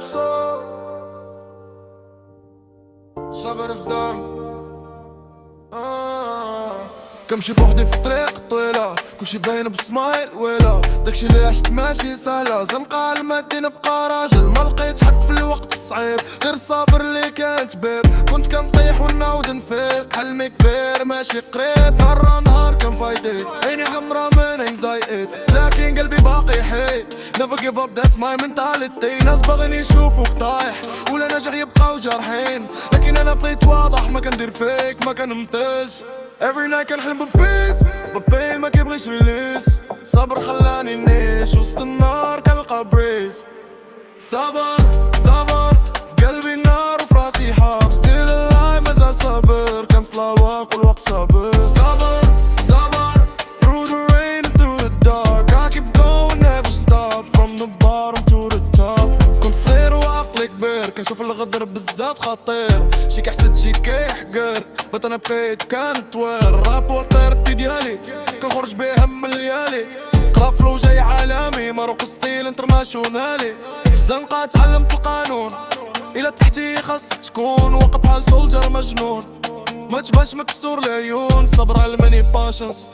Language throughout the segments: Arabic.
ترابسو صابر في دار كنمشي بوحدي في الطريق طويلة كلشي باين بسمايل ويلا داكشي اللي عشت ماشي سهلة زنقة المدينة نبقى راجل ما لقيت حد في الوقت الصعيب غير الصابر اللي كان كبير كنت كنطيح ونعاود نفيق حلمي كبير ماشي قريب نهار كنفايتي عيني حمرا من انكزايتي لكن قلبي باقي حي never give up that's my mentality ناس باغيين يشوفوك طايح ولا ناجح يبقاو جارحين لكن انا بقيت واضح ما كندير فيك ما كنمثلش every night كنحلم ببين ما كيبغيش ريليس صبر خلاني نعيش وسط النار كنلقى بريس صبر في قلبي النار وفي راسي حاب still alive مازال صابر كنطلع الوقت والوقت صابر صبر through the rain and through the dark I keep going never stop from the bottom to the top كنت صغير وعقلي كبير كنشوف الغدر بزاف خطير شي كيحسد شي كيحقر بط انا بقيت كنتوير الراب هو الطيرتي ديالي كنخرج بيه هم الليالي قراب فلو جاي عالمي ماروكو ستيل انترناشونالي في الزنقة تعلمت القانون الى تحتي خاص تكون واقف بحال سولجر مجنون ما تبانش مكسور العيون صبر على الماني باشنس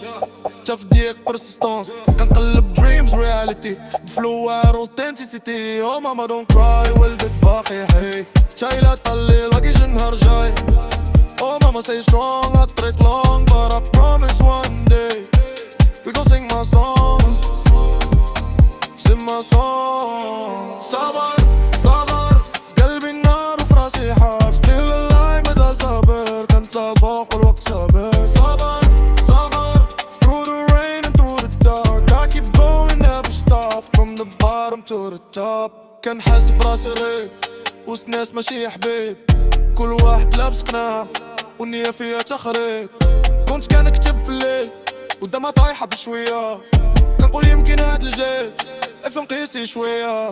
تا في ديك برسيستونس كنقلب دريمز رياليتي بفلوار اوثنتيسيتي او ماما دون كراي ولدت باقي حي شايلة طلي لاقي نهار جاي Oh mama stay strong, هالطريق long But I promise one day we gon' sing my song Sing my song صبر في قلبي النار وفي راسي حار Still alive مازال صابر كنطلع فوق والوقت صابر صبر through the rain and through the dark I keep going never stop From the bottom to the top كنحس براسي غريب وسط ناس ماشي حبيب كل واحد لابس قناع والنية فيها تخريب كنت كنكتب في الليل قدامها طايحة بشوية كنقول يمكن هاد الجيل افهم قيسي شوية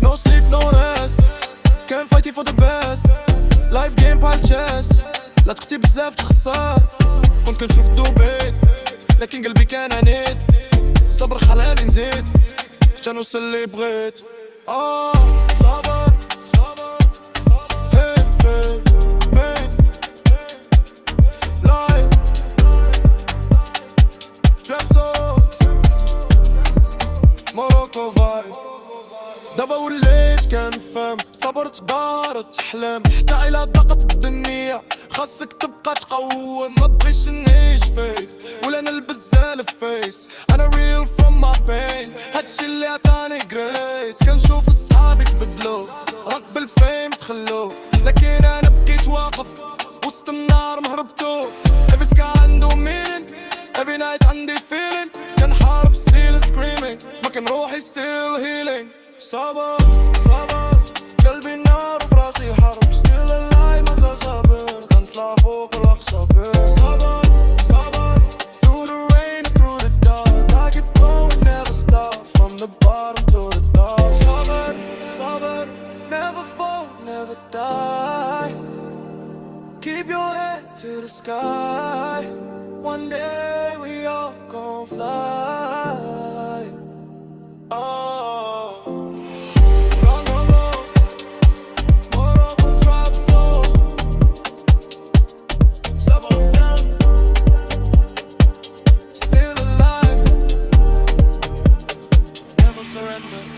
No sleep no rest كان فايتي for the best Life game بحال chess لا تختي بزاف تخسر كنت كنشوف دوبيت لكن قلبي كان عنيد صبر خلاني نزيد حتى نوصل اللي بغيت صبر دابا وليت كنفهم صبرت دارت تحلم حتى إلا ضاقت الدنيا خاصك تبقى تقوم ما بغيش نعيش فيك ولا نلبس زالف فيس انا real from my pain هادشي اللي عطاني جريس كنشوف صحابي تبدلو راك بالفيم تخلو لكن انا بقيت واقف وسط النار مهربتو every sky عنده meaning every night عندي feeling كنحارب still screaming ما كان روحي still healing صبر قلبي النار وفي راسي حرب still alive مازال صابر كنطلع فوق والوقت صابر صبر through the rain and through the dark I keep going never stop from the bottom to the top صبر never fall never die keep your head to the sky one day we all gon' fly surrender